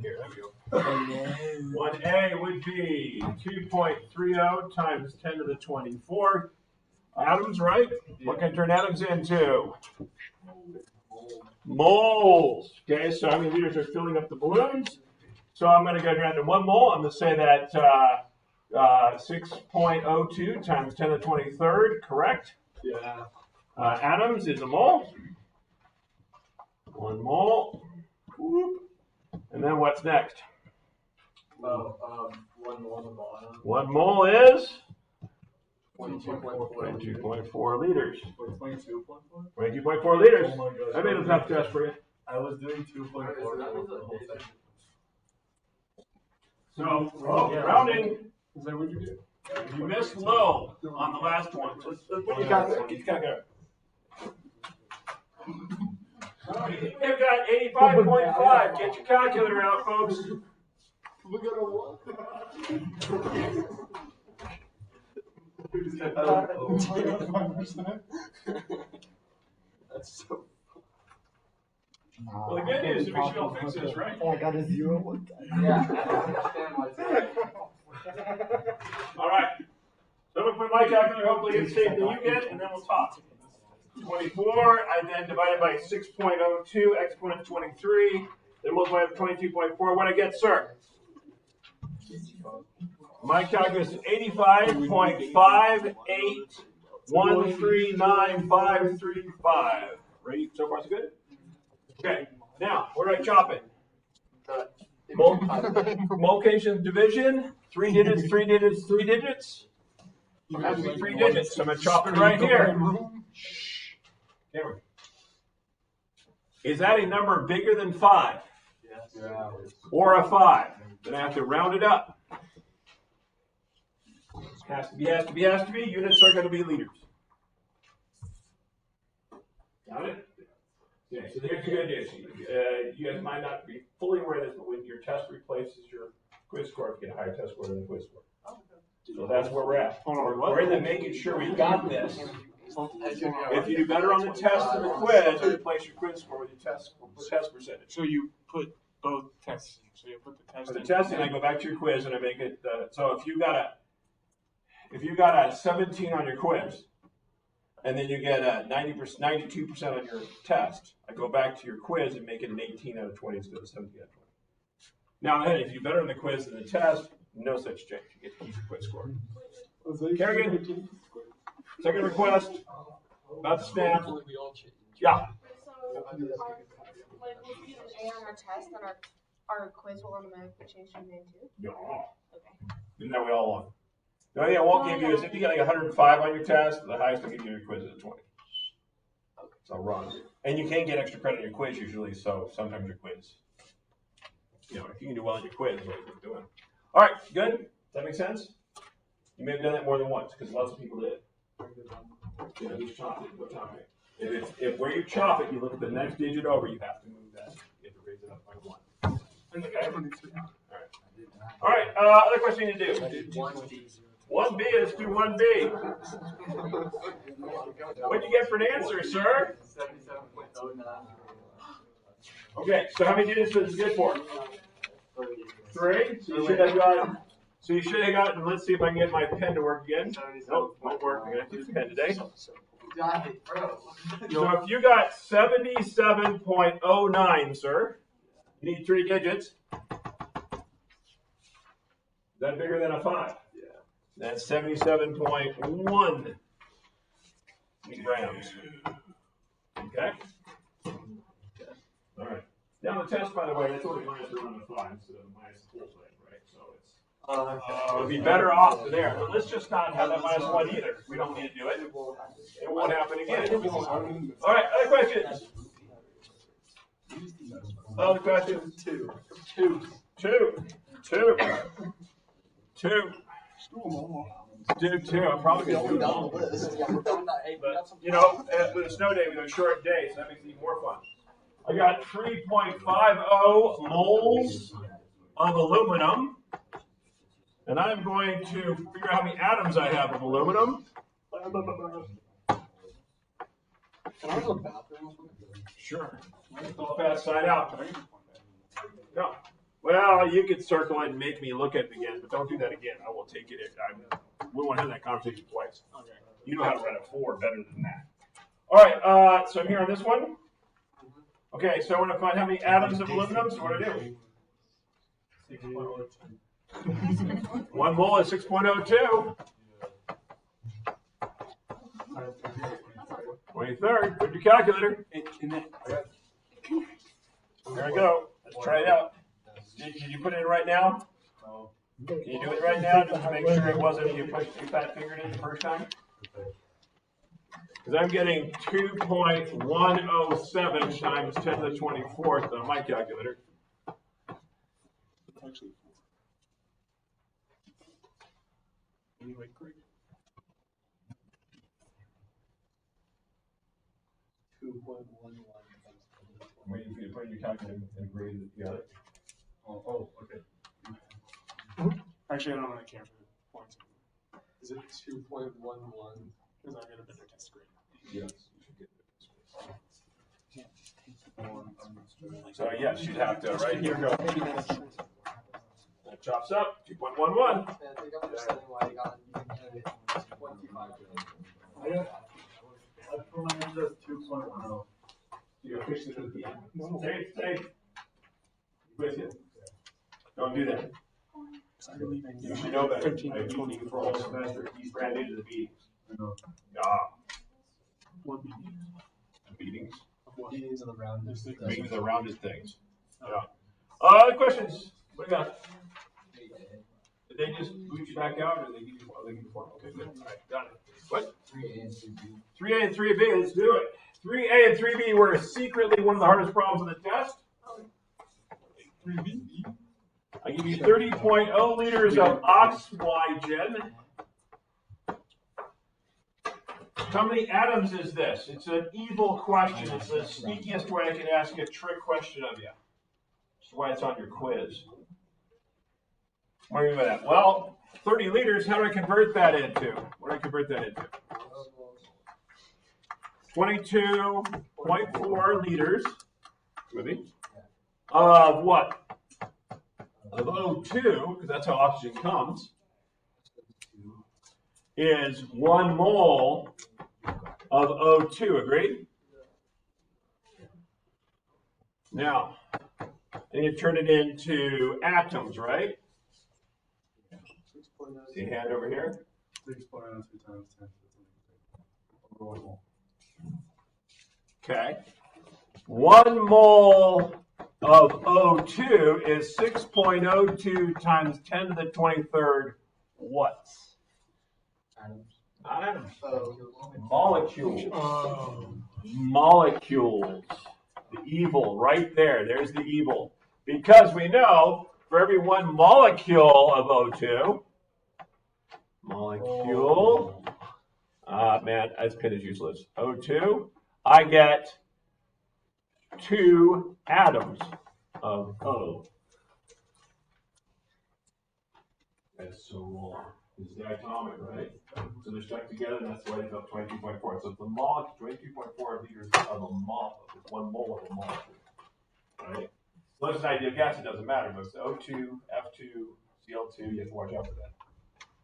here. There we go. 1A would be 2.30 times 10 to the 24th. Atoms, right? What can I turn atoms into? Moles. Okay, so how many liters are filling up the balloons? So I'm going to go down to 1 mole. I'm going to say that 6.02 times 10 to the 23rd, correct? Yeah. Atoms is a mole. 1 mole. Whoop. And then what's next? 1 mole on the bottom. 1 mole is 22.4. 22.4 liters. 22.4? 22.4 liters. Oh my gosh. I made a tough test for you. I was doing 2.4 the whole thing. So, rounding. Is that what you did? You missed low on the last one. So what you got there? Get your calculator. You've got 85.5. Get your calculator out, folks. Look at a what? That's so. Well, the good news is we should all fix this, right? I got a 0 one time. Yeah, I don't understand why it's All right. So I'm going to put my calculator, hopefully it's safe than you get, and then we'll talk. 24, I then divided by 6.02, exponent 23, then multiply by 22.4. What I get, sir? My calculus is 85.58139535. Right? So far, so good? Okay. Now, where do I chop it? Multiplication, division, 3 digits, 3 digits, 3 digits. It has to be 3 digits, so I'm going to chop it right here. Is that a number bigger than 5? Yes. Or a 5? Then I have to round it up. Has to be, has to be, has to be. Units are going to be liters. Got it? Okay, so here's the good news. You guys might not be fully aware of this, but when your test replaces your quiz score, you get a higher test score than the quiz score. So that's where we're at. We're in the making sure we got this. If you do better on the test than the quiz, you replace your quiz score with your test percentage. So you put both tests in. So you put the test For the in. testing, I go back to your quiz and I make it. So if you got a 17 on your quiz, and then you get a 92% on your test, I go back to your quiz and make it an 18 out of 20 instead of 17 out of 20. Now, then, if you do better on the quiz than the test, no such change. You get to keep your quiz score. Kerrigan, second request. About to snap. Yeah. So, like, we'll get an A on our test, and our quiz will automatically change to an A too? No. Okay. Isn't that what we all want? The only thing I won't give you is if you get like 105 on your test, the highest I'll give you your quiz is a 20. So wrong. And you can get extra credit on your quiz usually, so sometimes your quiz. You know, if you can do well on your quiz, that's what you're doing. All right, good? Does that make sense? You may have done that more than once, because lots of people did. You know, just chop it, go chop it. If where you chop it, you look at the next digit over, you have to move that. You have to raise it up by 1. Okay? All right, other question you need to do. 1B, let's do 1B. What'd you get for an answer, sir? 77.09. Okay, so how many digits is this good for? 3. So you should have gotten, let's see if I can get my pen to work again. Nope, won't work. I'm going to have to use pen today. So if you got 77.09, sir, you need 3 digits. Is that bigger than a 5? Yeah. That's 77.1 grams. Okay? All right. Now the test, by the way, that's only minus 1 to 5 instead of minus the whole thing, right? So it's it would be better off to there. But let's just not have that minus 1 either. We don't need to do it. It won't happen again. All right, other questions? Other questions? 2. Do 2. I'm probably going to do long. But, you know, with a snow day, we have a short day, so that makes it even more fun. I got 3.50 moles of aluminum. And I'm going to figure out how many atoms I have of aluminum. Can I go to the bathroom? Sure. All fast side out. No. Well, you could circle it and make me look at it again, but don't do that again. I will take it. We won't have that conversation twice. Okay. You know how to run a 4 better than that. All right, so I'm here on this one. Okay, so I want to find how many atoms of aluminum. So what do I do? 1 mole is 6.02. 23rd. Put your calculator. There we go. Let's try it out. Did you put it in right now? Can you do it right now just to make sure it wasn't you pushed too fat fingered in the first time? Because I'm getting 2.107 times 10 to the 24th on my calculator. Actually, 4. Anyway, great. 2.11. I'm waiting for you to put in your calculator and agree that you got it. Oh, okay. Actually, I don't really care for the points. Is it 2.11? Because I get a better test grade. Yes, you should get it. So yes, you'd have to, right here, go. That chops up, 2.11. I think I'm understanding why I got 25. I put mine as 2.10. You push it to the end. Stay. With you. Don't do that. I believe I You should know better. 13 I to teach 20 for all semester. He's brand new to the beatings. I What we need. Beatings. Of what? Beatings of the round. Beatings are rounded things. Yeah. Other questions? What do you got? Did they just boot you back out, or they give you one? They give you one. Okay, good. All right, got it. What? 3A and 3B. 3A and 3B. Let's do it. 3A and 3B were secretly one of the hardest problems of the test. 3B? I give you 30.0 liters of oxygen. How many atoms is this? It's an evil question. It's the sneakiest way I can ask you a trick question of you. That's why it's on your quiz. What do you mean by that? Well, 30 liters, how do I convert that into? What do I convert that into? 22.4 liters. With me? Of what? Of O2, because that's how oxygen comes, is 1 mole of O2, agreed? Now, I need to turn it into atoms, right? See a hand over here? 6.02 times 10 to the 24th. Okay. 1 mole of O2 is 6.02 times 10 to the 23rd what? Atoms. Molecules. Molecules. The evil, right there. There's the evil. Because we know for every 1 molecule of O2, man, this pin is useless. O2, I get 2 atoms of O. That's so wrong. It's diatomic, right? So they're stuck together, and that's why they got 22.4. So it's the molecule, 22.4 liters of a molecule. It's 1 mole of a molecule, right? So it's an ideal gas. It doesn't matter, but it's O2, F2, Cl2. You have to watch out for that.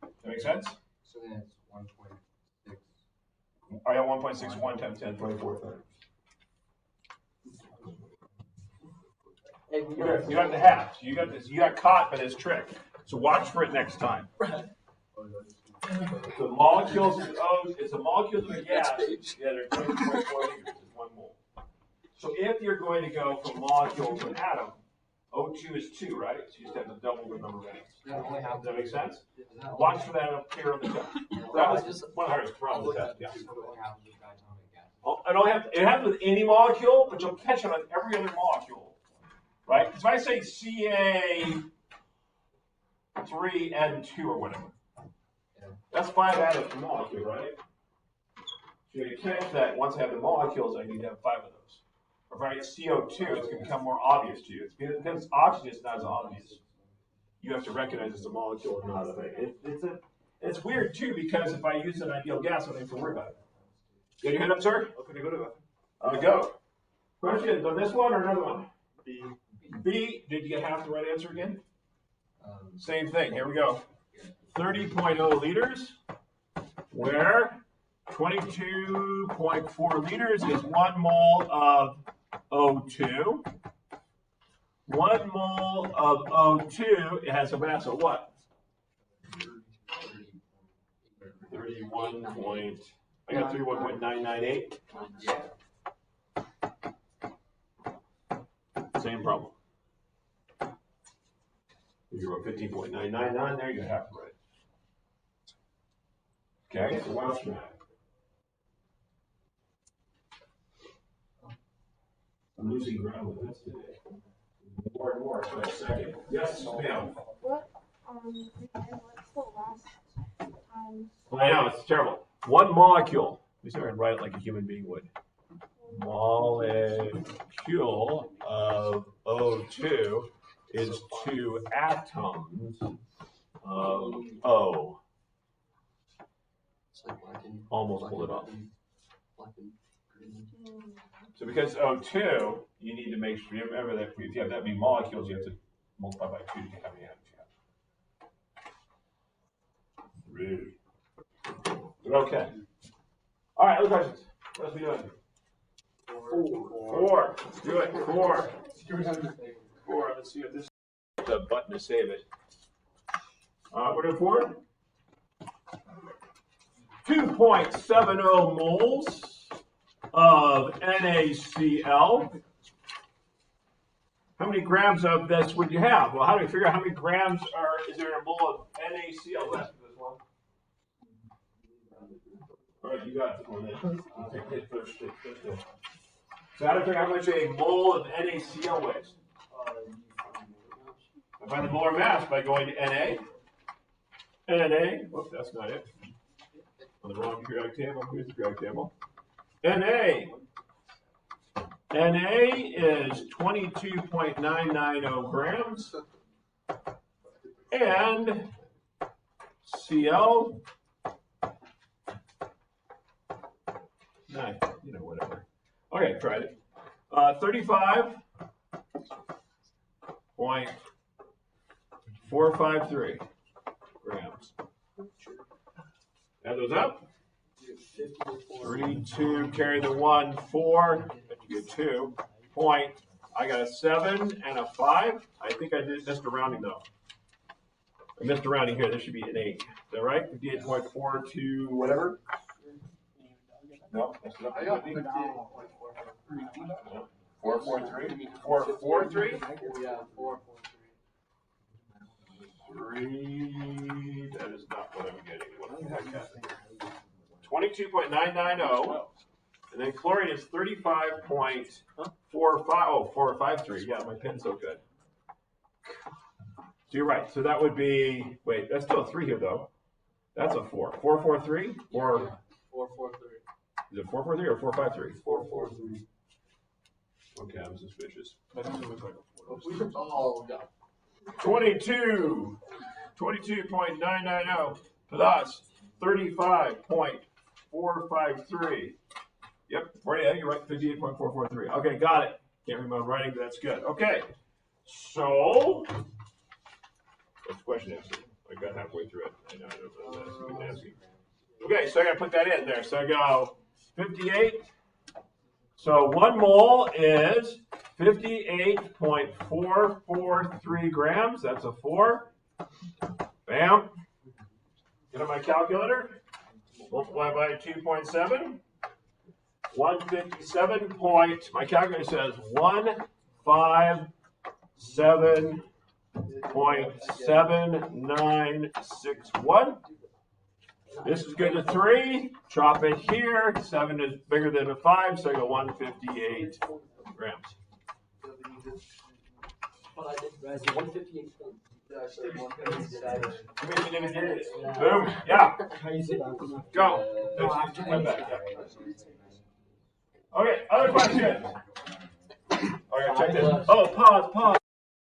Does that make sense? So then it's 1.6. I got 1.61 times 10 to the 24th. Hey, we got You got the half. You got this. You got caught by this trick. So watch for it next time. The molecules of O, it's a molecule of gas. Yeah, they're 22.4 liters. It's 1 mole. So if you're going to go from molecule to an atom, O2 is 2, right? So you just have to double the number of atoms. Does that make sense? Watch for that up here on the test. That was just one of the hardest problems of the test. Yeah. It happens with any molecule, but you'll catch it on every other molecule, right? Because if I say Ca3N2 or whatever, that's 5 atoms per molecule, right? So you catch that once I have the molecules, I need to have 5 of those. If I write CO2, it's going to become more obvious to you. Because oxygen is not as obvious. You have to recognize it's a molecule and not a thing. It's weird too, because if I use an ideal gas, I don't have to worry about it. You got your hand up, sir? Okay, go to that. Go. Questions on this one or another one? B. B, did you get half the right answer again? Same thing, here we go. 30.0 liters, where 22.4 liters is 1 mole of O2. 1 mole of O2, it has a mass of what? 31 point, I got 31.998. Same problem. If you wrote 15.999 there, you have to write. Okay, so Welsh math. I'm losing ground with this today. More and more, so a second. Yes, ma'am. What, what's the last time? I know, it's terrible. One molecule, at least I can write it like a human being would. Molecule of O2 is 2 atoms of O. Almost pulled it off. So because O2, you need to make sure, you remember that if you have that many molecules, you have to multiply by 2 to get how many atoms you have. Really? Okay. All right, other questions? What else are we doing? 4. Let's do it. 4. 4. Let's see if this is the button to save it. We're doing 4. 2.70 moles of NaCl. How many grams of this would you have? Well, how do we figure out how many grams is there in a mole of NaCl? Let's do this one. All right, you got this one then. Take it first. So how do we figure out how much a mole of NaCl weighs? I find the molar mass by going to Na. Whoops, that's not it. On the wrong periodic table. Here's the periodic table. Na is 22.990 grams. And Cl, whatever. Okay, tried it. 35.453 grams. Add those up. 32, carry the 1, 4, you get 2. Point, I got a 7 and a 5. I think I missed a rounding though. I missed a rounding here. This should be an 8. Is that right? 58.42, whatever? No, that's not. I got 443. 443? Yeah, 3. That is not what I'm getting. What the heck happened? 22.990. And then chlorine is 35.45. Oh, 453. Yeah, my pen's so good. So you're right. So that would be, wait, that's still a 3 here though. That's a 4. 443? Or 443. is it 443 or 453? 443. Okay, I'm suspicious. That doesn't look like a 4. We just all got 22.990 plus 35.453. Yep, yeah, you're right, 58.443. Okay, got it. Can't remember my writing, but that's good. Okay, so what's the question answer? I got halfway through it. I know, I don't know. That's asking. Okay, so I got to put that in there. So I go 58. So 1 mole is 58.443 grams. That's a 4. Bam. Get on my calculator. Multiply by 2.7. 157 point. My calculator says 157.7961. This is good to 3. Chop it here. 7 is bigger than a 5, so I go 158 grams. Boom. Yeah. Go. Okay, other questions? Okay, check this. Oh, pause.